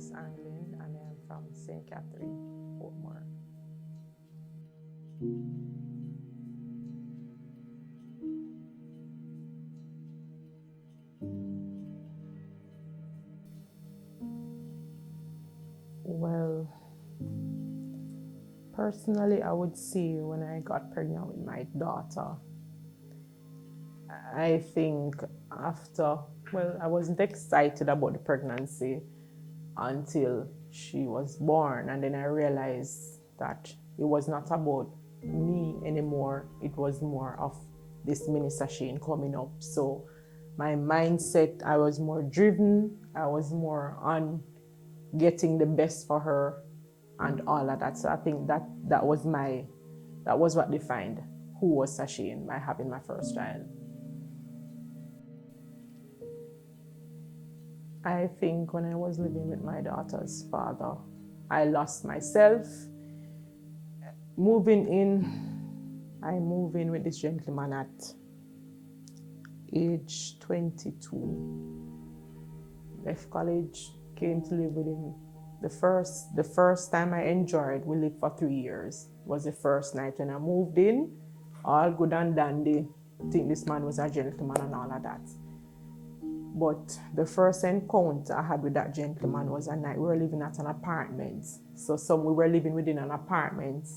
Harris-Anglin, and I am from St. Catherine, Portmore. Well, personally, I would say when I got pregnant with my daughter, I think I wasn't excited about the pregnancy until she was born, and then I realized that it was not about me anymore. It was more of this mini Sashane coming up. So my mindset, I was more driven. I was more on getting the best for her and all of that. So I think that was what defined who was Sashane by having my first child. I think when I was living with my daughter's father, I lost myself. I moved in with this gentleman at age 22. Left college, came to live with him. The first time I enjoyed, we lived for 3 years. It was the first night when I moved in, all good and dandy. I think this man was a gentleman and all of that. But the first encounter I had with that gentleman was a night we were living at an apartment. We were living within an apartment.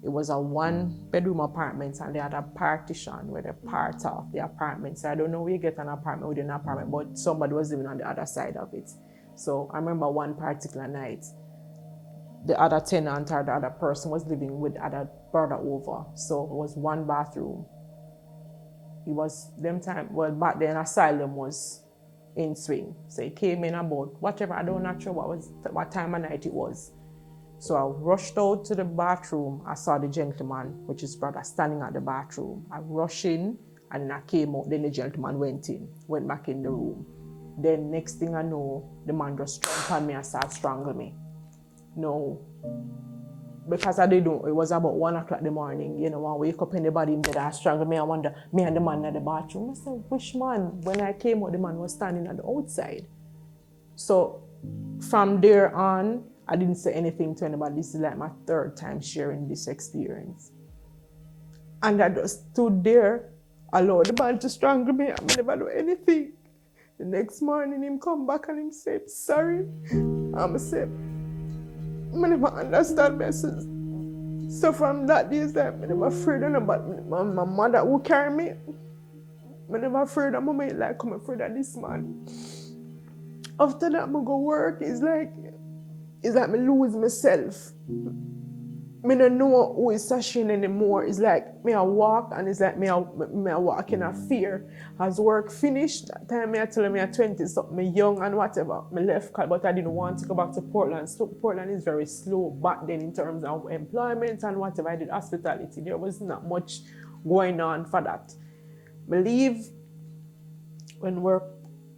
It was a 1-bedroom apartment, and they had a partition where the part of the apartment. So I don't know where you get an apartment within an apartment, but somebody was living on the other side of it. So I remember one particular night, the other tenant or the other person was living with other brother over. So it was one bathroom. It was back then asylum was in swing. So he came in about I'm not sure what time of night it was. So I rushed out to the bathroom. I saw the gentleman, which is brother, standing at the bathroom. I rushed in and then I came out. Then the gentleman went back in the room. Then next thing I know, the man just jumped on me and started strangling me. No. Because I didn't know, it was about 1 o'clock in the morning. I wake up in the body in bed and strangle me. I wonder, me and the man at the bathroom. I said, which man? When I came out, the man was standing at the outside. So from there on, I didn't say anything to anybody. This is like my 3rd time sharing this experience. And I just stood there, allowed the man to strangle me. I never do anything. The next morning, him come back and him said, sorry. I said, I never understand messages. So from that day, I'm never afraid of nobody. My mother who carry me, I'm never afraid of my like I'm afraid of this man. After that, I go work, it's like me lose myself. I don't know who is Sashane anymore. It's like me I walk and it's like me I walk in a fear. As work finished, that time I tell me I'm 20 something, me young and whatever. Me left but I didn't want to go back to Portland. So Portland is very slow back then in terms of employment and whatever. I did hospitality. There was not much going on for that. Me leave when work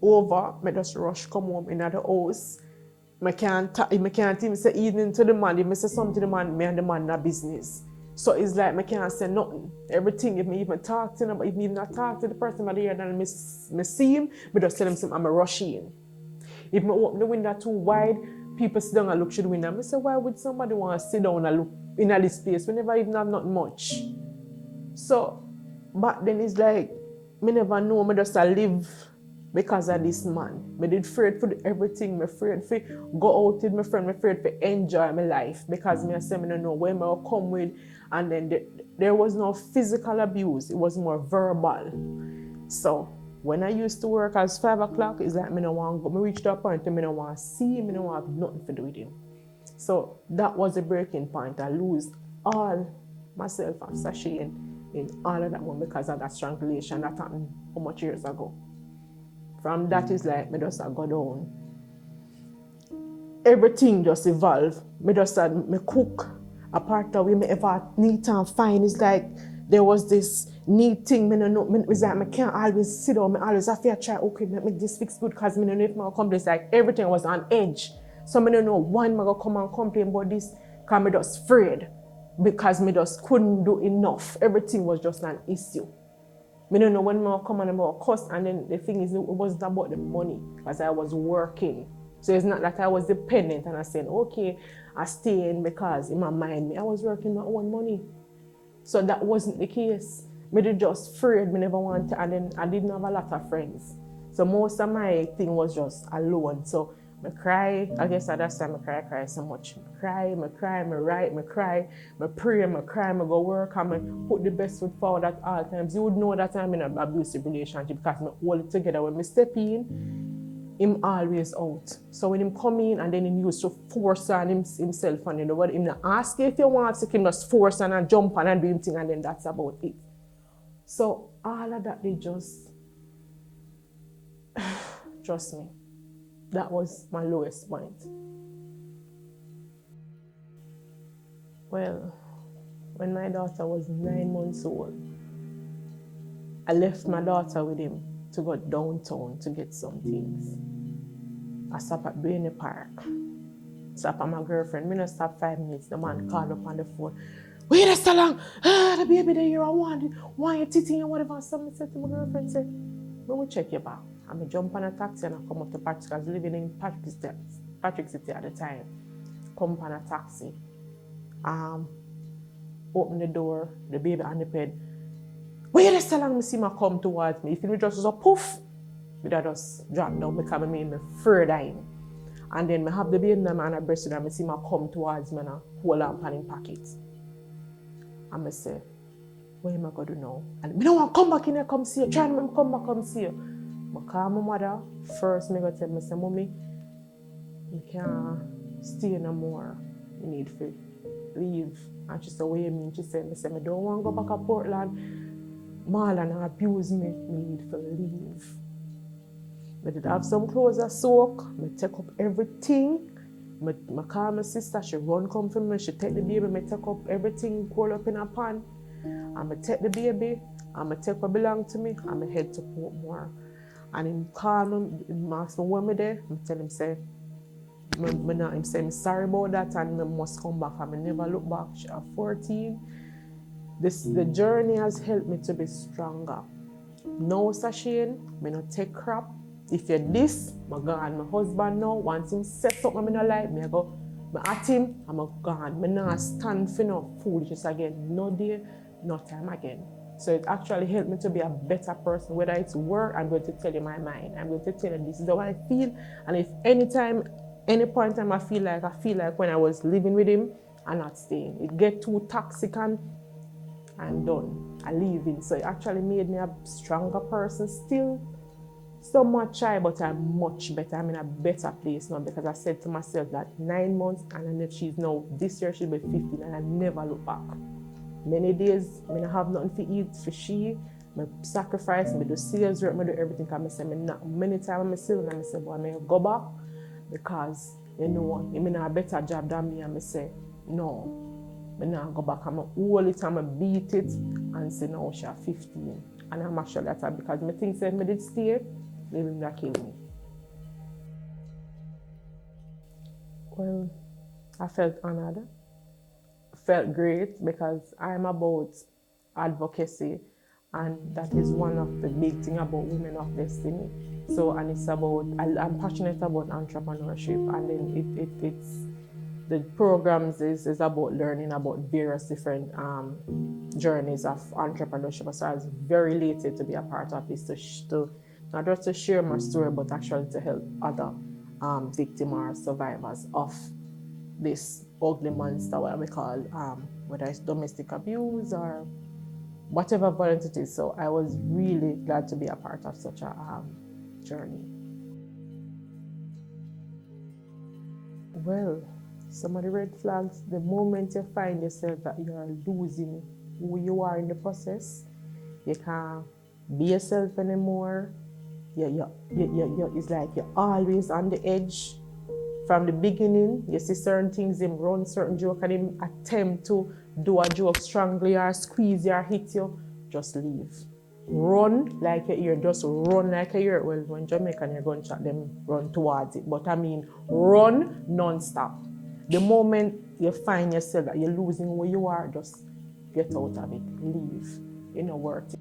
over, me just rush come home in the house. I can't even say evening to the man. If I say something to the man, me and the man not business. So it's like I can't say nothing. Everything, if me even talk to him, if me even not talk to the person at the end and me see him, I just tell him something, I'm a rush in. If I open the window too wide, people sit down and look through the window. I say, why would somebody want to sit down and look in this place? We never even have not much. So back then it's like, me never know, me just live because of this man. I did afraid for everything. I afraid to go out with my friend. I afraid to enjoy my life because I say I don't know where I will come with. And then there was no physical abuse. It was more verbal. So when I used to work as 5 o'clock, it's like I don't want to go. I reached a point where I don't want to see him. I don't want to have nothing to do with him. So that was a breaking point. I lose all myself and Sashane in all of that one because of that strangulation that happened how much years ago. From that is like, I just go down. Everything just evolved. I cook. A part of me ever neat and fine. It's like there was this neat thing. It's like I can't always sit down. I always have to try, okay, make this fix good because I don't know if I accomplish. Like everything was on edge. So I don't know when I'm going to come and complain about this because I'm just afraid. Because I just couldn't do enough. Everything was just an issue. I don't know when I come and about cost, and then the thing is, it wasn't about the money because I was working. So it's not that I was dependent and I said, okay, I stay in because in my mind, I was working my own money. So that wasn't the case. Me just afraid, me never want to, and then I didn't have a lot of friends. So most of my thing was just alone. So I cry, I guess at that time I cry so much. I cry, I write, I cry, I pray, I cry, I go work, and I put the best foot forward at all times. You would know that I'm in an abusive relationship because I hold it together. When I step in, him always out. So when him come in and then he used to force on himself and you know what, him not ask you if you want to, him just force and jump on and do him thing and then that's about it. So all of that they just, trust me, that was my lowest point. Well, when my daughter was 9 months old, I left my daughter with him to go downtown to get some things. I stopped at Bailey Park. Stop at my girlfriend. I not stop 5 minutes. The man called up on the phone. Wait a so long. The baby there here, I want your titty and whatever. So I said to my girlfriend, say, when we check your back. And I jump on a taxi and I come up to Patrick. I was living in Patrick City at the time. Come on a taxi. Open the door, the baby on the bed. Wait a so long, I see my come towards me. If it just was a poof, I just drop down because I made me further in. And then I have the baby and I breastfeed and I see my come towards me and I hold on in pockets. And I say, what am I going to do now? And I don't want to come back in here, come see you. Try to come back, come see you. I call my mother. First, I go tell me, say, Mommy, you can't stay no more. You need to leave. And she said, what do you mean? She said, I don't want to go back to Portland. Marlon abuse me. I need to leave. I did have some clothes I soak. I take up everything. I call my sister, she run come for me, she take the baby, I take up everything, curl up in a pan. And I take the baby, and I take what belong to me, and I head to Portmore. And him call me, he ask me when me there, I tell him, say, him say, I'm sorry about that, and I must come back, and I never look back. She at 14. The journey has helped me to be stronger. No, Sashane, I don't take crap. If you're this, I'm gone. My husband now, once him set up, I'm in a life, I at him, I'm gone. I'm not stand for no foolishness again. No day, no time again. So it actually helped me to be a better person. Whether it's work, I'm going to tell you my mind. I'm going to tell you this is how I feel. And if anytime, any point in time I feel like when I was living with him, I'm not staying. It get too toxic and I'm done. I leave him. So it actually made me a stronger person still. So much shy, but I'm much better. I'm in a better place now because I said to myself that 9 months and if she's now, this year she'll be 15 and I never look back. Many days, I don't have nothing to eat for she. I sacrifice, I do sales work, I do everything. I say, many times I say, and I say, boy, I may go back because, you know, I'm in a better job than me. And I say, no, I not go back. I'm all the time I beat it and say, no, she's 15. And I'm actually at that because I think that I did stay. They will not kill me. Well, I felt honored. Felt great because I'm about advocacy and that is one of the big things about Women of Destiny. So, and it's about, I'm passionate about entrepreneurship and then it's the programs is about learning about various different journeys of entrepreneurship. So I was very elated to be a part of this to not just to share my story, but actually to help other victims or survivors of this ugly monster, what we call, whether it's domestic abuse or whatever violence it is. So I was really glad to be a part of such a journey. Well, some of the red flags, the moment you find yourself that you are losing who you are in the process, you can't be yourself anymore. It's like you're always on the edge. From the beginning, you see certain things, him run certain joke and him attempt to do a joke strongly or squeeze you or hit you, just leave. Run like you hear, just run like you hear. Well, when Jamaican, you're going to chat them, run towards it. But I mean, run non-stop. The moment you find yourself that you're losing where you are, just get out of it, leave. It's not worth it.